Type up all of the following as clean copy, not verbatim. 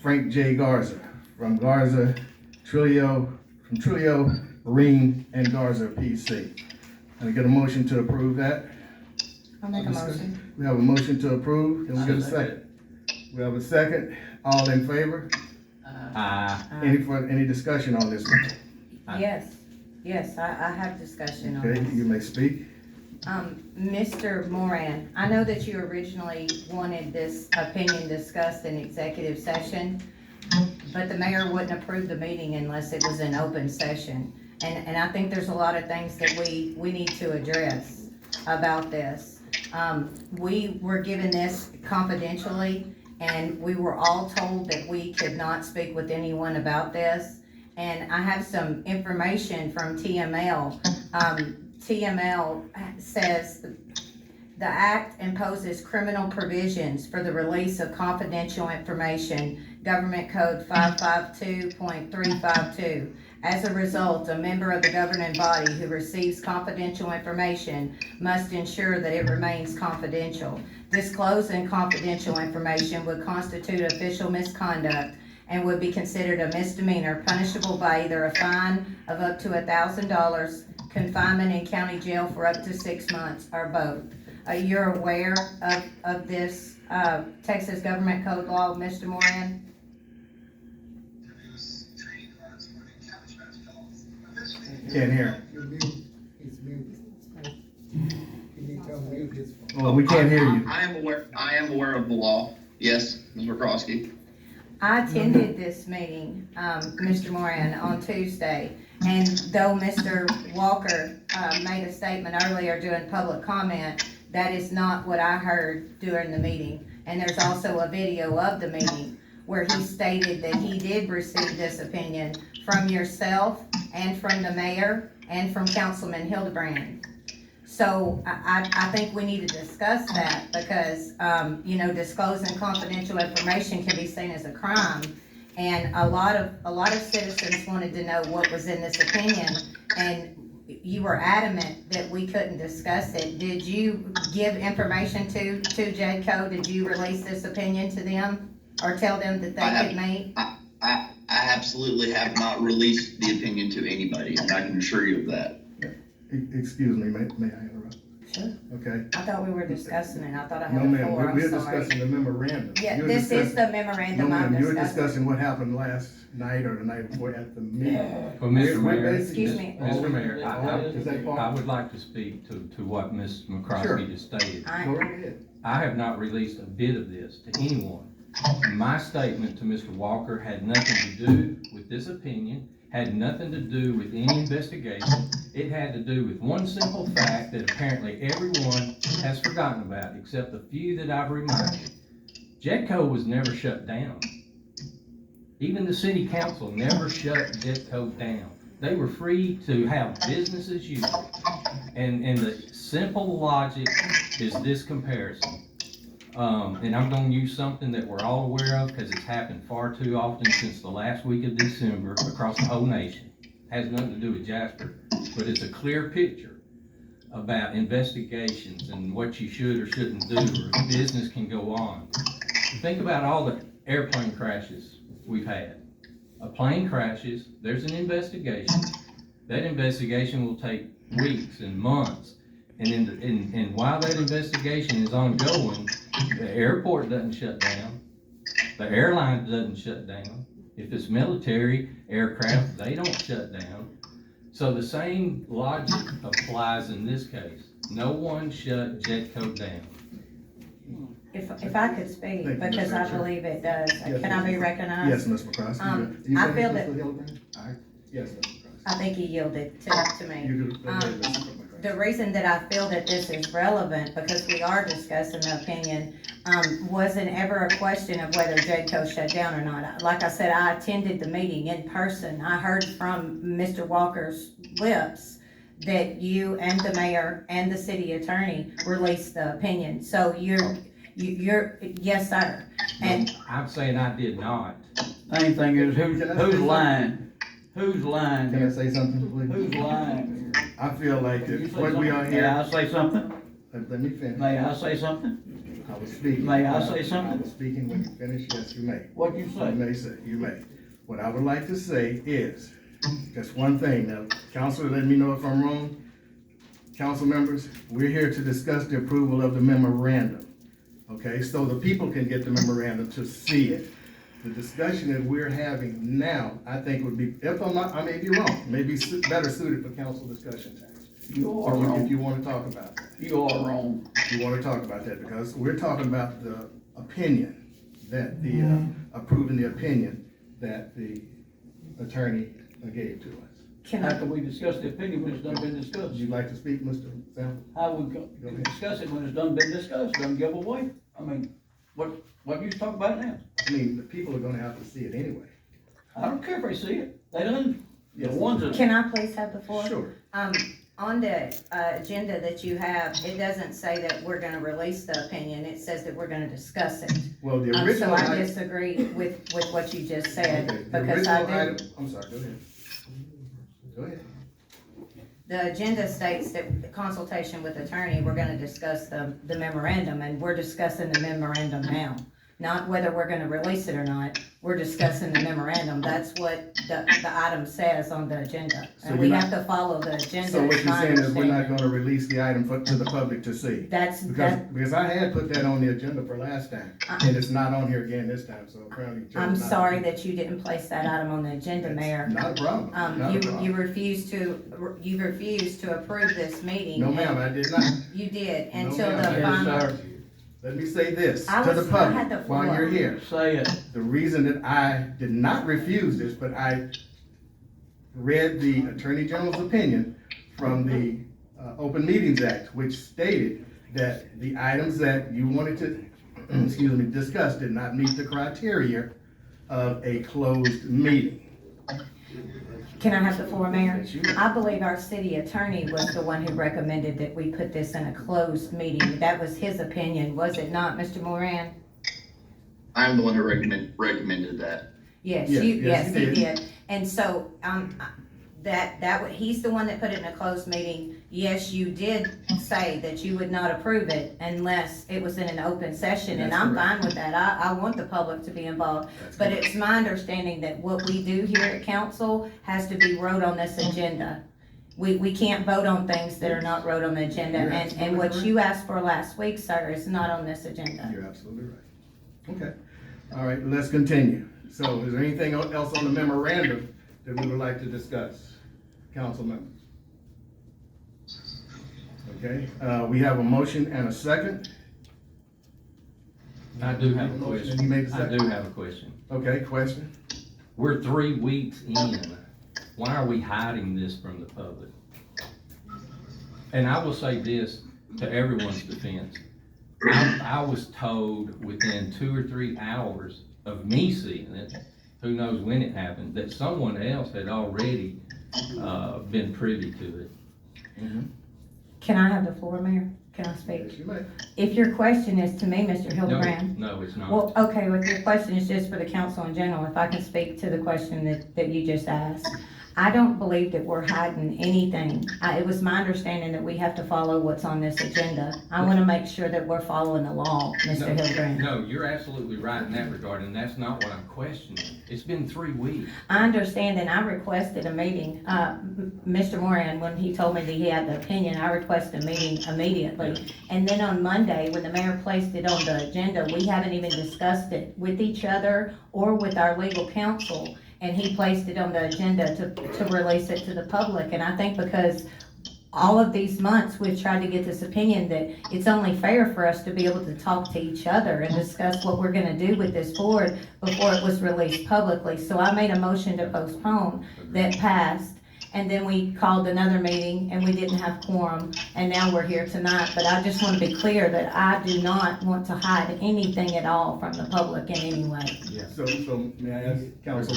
Frank J. Garza from Garza Trillo, from Trillo Marine and Garza PC. Can I get a motion to approve that? I'll make a motion. We have a motion to approve. Can we get a second? We have a second. All in favor? Any discussion on this one? Yes, I have discussion on Okay, this. you may speak. Mr. Morian, I know that you originally wanted this opinion discussed in executive session, but the mayor wouldn't approve the meeting unless it was in open session. And I think there's a lot of things that we need to address about this. We were given this confidentially, and we were all told that we could not speak with anyone about this. And I have some information from TML. TML says the act imposes criminal provisions for the release of confidential information, Government Code 552.352. As a result, a member of the governing body who receives confidential information must ensure that it remains confidential. Disclosing confidential information would constitute official misconduct and would be considered a misdemeanor, punishable by either a fine of up to $1,000, confinement in county jail for up to 6 months, or both. You're aware of this Texas Government Code law, Mr. Morian? Can't hear. He's muted. You need to unmute his phone. Well, we can't hear you. I am aware of the law. Yes, Ms. McCroskey. I attended this meeting, Mr. Morian, on Tuesday, and though Mr. Walker made a statement earlier during public comment, that is not what I heard during the meeting. And there's also a video of the meeting where he stated that he did receive this opinion from yourself and from the mayor and from Councilman Hildebrand. So I think we need to discuss that because, disclosing confidential information can be seen as a crime. And a lot of citizens wanted to know what was in this opinion, and you were adamant that we couldn't discuss it. Did you give information to JEDCO? Did you release this opinion to them or tell them that they could meet? I absolutely have not released the opinion to anybody, and I can assure you of that. Excuse me, may I interrupt? Sure. Okay. I thought we were discussing it. I thought I No, had a ma'am, floor. I'm we're sorry. discussing the memorandum. Yeah, You're this is discussing- the No, memorandum I'm ma'am, you're discussing. discussing what happened last night or the night before at the meeting. Well, Mr. We're Mayor, basically- Excuse me. Mr. Mayor, Is that part? I would like to speak to what Ms. Sure. McCroskey just stated. Go right ahead. I have not released a bit of this to anyone. My statement to Mr. Walker had nothing to do with this opinion, had nothing to do with any investigation. It had to do with one simple fact that apparently everyone has forgotten about, except the few that I've reminded. JEDCO was never shut down. Even the city council never shut JEDCO down. They were free to have business as usual. And the simple logic is this comparison. And I'm gonna use something that we're all aware of because it's happened far too often since the last week of December across the whole nation. Has nothing to do with Jasper, but it's a clear picture about investigations and what you should or shouldn't do, or business can go on. Think about all the airplane crashes we've had. A plane crashes, there's an investigation. That investigation will take weeks and months. And while that investigation is ongoing, the airport doesn't shut down. The airline doesn't shut down. If it's military aircraft, they don't shut down. So the same logic applies in this case. No one shut JEDCO down. If I could speak, Thank you, because Ms. I Richard. believe it does. Yes, Can I be Ms. recognized? Yes, Ms. McCroskey. I You feel said that- Mr. Hildebrand? Yes, Ms. McCroskey. I think he yielded to me. You do. Go ahead, Ms. McCroskey. The reason that I feel that this is relevant, because we are discussing the opinion, wasn't ever a question of whether JEDCO shut down or not. Like I said, I attended the meeting in person. I heard from Mr. Walker's lips that you and the mayor and the city attorney released the opinion. So you're, yes, sir. And I'm saying I did not. Main thing is who's lying? Who's lying Can I here? say something, please? Who's lying here? I feel like You that say what we are something? May I here, say something? let me finish. May I say something? I was speaking. May I say I something? was speaking when you finish, yes, you may. What you You say? may say, you may. What I would like to say is, just one thing, now, Counselor, let me know if I'm wrong. Council members, we're here to discuss the approval of the memorandum, okay? So the people can get the memorandum to see it. The discussion that we're having now, I think would be, if I'm not, I may be wrong, may be better suited for council discussion time. You are So if wrong. you wanna talk about that. You are wrong. You wanna talk about that, because we're talking about the opinion, that the, approving the opinion that the attorney gave to us. Can How I, can we discuss the opinion when it's done been discussed? Would you like to speak, Mr. Sample? How we can discuss it when it's done been discussed, doesn't give away? I mean, what you talking about now? I mean, the people are gonna have to see it anyway. I don't care if they see it, they done, the Yes. ones that. can I please have the floor? Sure. On the, agenda that you have, it doesn't say that we're gonna release the opinion, it says that we're gonna discuss it. Well, the So original I item. disagree with what you just said, Okay, the because I original do. item, I'm sorry, go ahead. Go ahead. The agenda states that consultation with attorney, we're gonna discuss the memorandum, and we're discussing the memorandum now. Not whether we're gonna release it or not, we're discussing the memorandum, that's what the item says on the agenda. So And we you're have to follow the agenda. So what is you're my saying is we're not understanding. gonna release the item to the public to see? Because I had put that on the agenda for last time, and it's not on here again this time, so apparently. Joe's I'm not- sorry that you didn't place that item on the agenda, Mayor. Not a problem, not a problem. You refused to approve this meeting. No, ma'am, I did not. You did, No, until ma'am, the I did final. Yes, sir. Let me say this I to the was- I had public the while floor. you're here. Say it. The reason that I did not refuse this, but I read the Attorney General's opinion from the Open Meetings Act, which stated that the items that you wanted to, excuse me, discuss did not meet the criteria of a closed meeting. Can I have the floor, Mayor? Yes, you may. I believe our city attorney was the one who recommended that we put this in a closed meeting. That was his opinion, was it not, Mr. Moran? I'm the one who recommended that. Yes, Yes, you, yes, yes, he he did. did. And so, he's the one that put it in a closed meeting. Yes, you did say that you would not approve it unless it was in an open session, and That's I'm correct. fine with that. I want the public to be involved. That's But correct. it's my understanding that what we do here at council has to be wrote on this agenda. We can't vote on things that are not wrote on the agenda, You're and absolutely what correct. you asked for last week, sir, is not on this agenda. You're absolutely right. Okay, all right, let's continue. So is there anything else on the memorandum that we would like to discuss, council members? Okay, we have a motion and a second. I do have a Motion, question. you made the I second. do have a question. Okay, question? We're 3 weeks in. Why are we hiding this from the public? And I will say this to everyone's defense. I was told within 2 or 3 hours of me seeing it, who knows when it happened, that someone else had already, been privy to it. Can I have the floor, Mayor? Can I speak? Yes, you may. If your question is to me, Mr. No, Hildebrand. no, it's not. Well, okay, well, if your question is just for the council in general, if I can speak to the question that you just asked. I don't believe that we're hiding anything. It was my understanding that we have to follow what's on this agenda. I wanna make sure that we're following the law, Mr. Hildebrand. No, you're absolutely right in that regard, and that's not what I'm questioning. It's been 3 weeks. I understand, and I requested a meeting, Mr. Morian, when he told me that he had the opinion, I requested a meeting immediately. And then on Monday, when the mayor placed it on the agenda, we haven't even discussed it with each other or with our legal counsel. And he placed it on the agenda to release it to the public. And I think because all of these months, we've tried to get this opinion that it's only fair for us to be able to talk to each other and discuss what we're gonna do with this board before it was released publicly. So I made a motion to postpone that passed. And then we called another meeting and we didn't have quorum, and now we're here tonight. But I just want to be clear that I do not want to hide anything at all from the public in any way. So may I ask council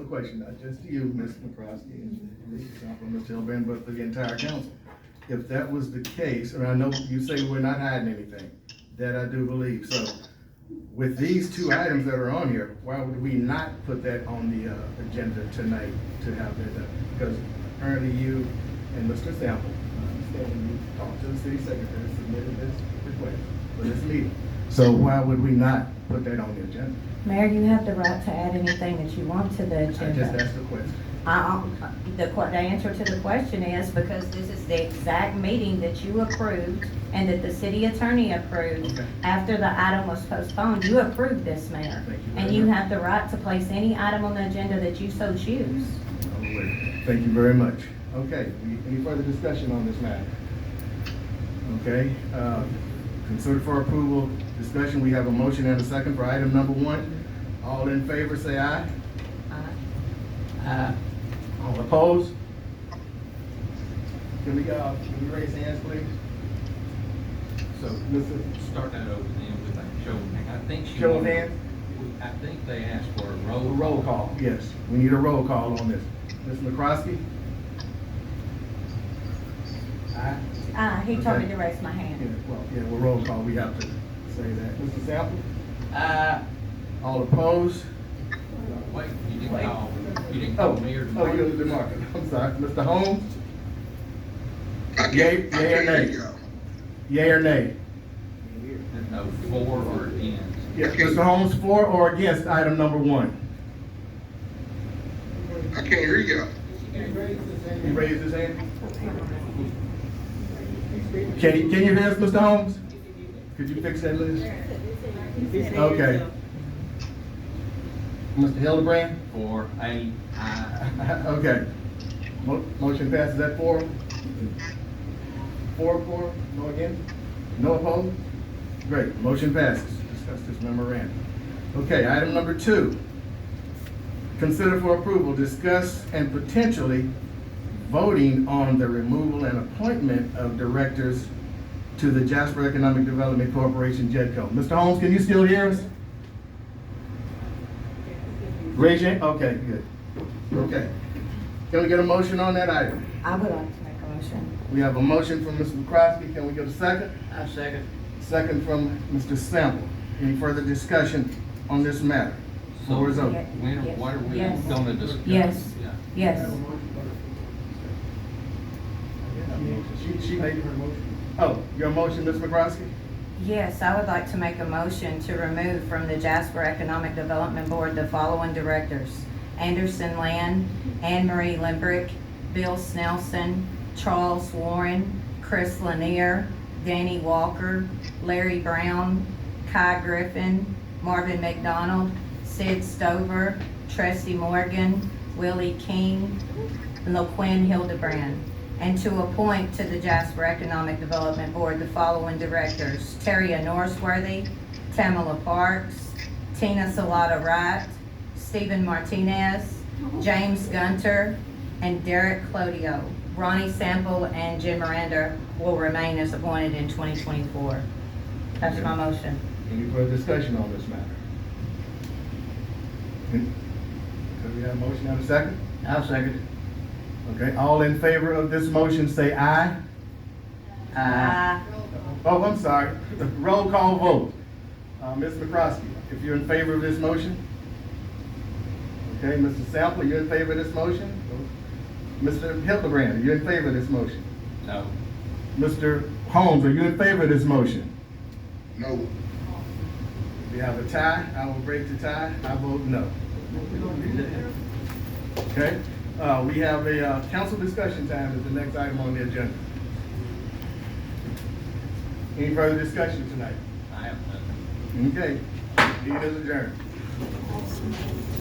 a question, not just to you, Ms. McCroskey and Mr. Hildebrand, but for the entire council? If that was the case, and I know you say we're not hiding anything, that I do believe, so with these 2 items that are on here, why would we not put that on the agenda tonight to have that done? Because apparently you and Mr. Sample, when you talked to the city secretary, submitted this request for this meeting. So why would we not put that on the agenda? Mayor, you have the right to add anything that you want to the I just agenda. asked the question. The answer to the question is because this is the exact meeting that you approved and that the city attorney approved Okay. after the item was postponed. You approved this, Mayor. Thank you And very you much. have the right to place any item on the agenda that you so choose. I'm aware. Thank you very much. Okay, any further discussion on this matter? Okay, consider for approval, discussion, we have a motion and a second for item number 1. All in favor, say aye. All opposed? Can we raise hands, please? So, Mr. Start that over then with a show of hands. I think she. Show of wanted- hands? I think they asked for a roll. Roll call, yes, we need a roll call on this. Ms. McCroskey? Aye? He told me Okay. to raise my Yeah, hand. well, roll call, we have to say that. Mr. Sample? Uh, All opposed? Wait, you didn't call me or Oh, you're the DeMarcus, I'm sorry. Mr. Holmes? Yay or nay? Yay or nay? No, for or against. Yes, Mr. Holmes, for or against item number 1? I can't hear you. He raised his hand? Can you hear us, Mr. Holmes? Could you fix that, Liz? Okay. Mr. Hildebrand? For a, Okay. Motion passes at 4? 4, no against? No opposed? Great, motion passes. Discuss this memorandum. Okay, item number 2. Consider for approval, discuss and potentially voting on the removal and appointment of directors to the Jasper Economic Development Corporation, JEDCO. Mr. Holmes, can you still hear us? Raise your hand. Okay, good. Okay. Can we get a motion on that item? I would like to make a motion. We have a motion from Mr. McCroskey. Can we get a second? I second. Second from Mr. Sample. Any further discussion on this matter? Floor is open. when, what are we Yes. gonna discuss? Yes. Yeah. Yes. She made her motion. Oh, your motion, Ms. McCroskey? Yes, I would like to make a motion to remove from the Jasper Economic Development Board the following directors: Anderson Land, Anne Marie Limbrick, Bill Snelson, Charles Warren, Chris Lanier, Danny Walker, Larry Brown, Kai Griffin, Marvin McDonald, Sid Stover, Tracy Morgan, Willie King, and LaQuinn Hildebrand. And to appoint to the Jasper Economic Development Board the following directors: Terria Norsworthy, Tamala Parks, Tina Salata Wright, Stephen Martinez, James Gunter, and Derek Clodio. Ronnie Sample and Jim Miranda will remain as appointed in 2024. That's my motion. Any further discussion on this matter? Could we have a motion and a second? I'll second it. Okay, all in favor of this motion, say aye. Oh, I'm sorry. Roll call vote. Ms. McCroskey, if you're in favor of this motion? Okay, Mr. Sample, you're in favor of this motion? Mr. Hildebrand, are you in favor of this motion? No. Mr. Holmes, are you in favor of this motion? No. We have a tie. I will break the tie. I vote no. Okay, we have a council discussion time as the next item on the agenda. Any further discussion tonight? I have none. Okay, meeting is adjourned.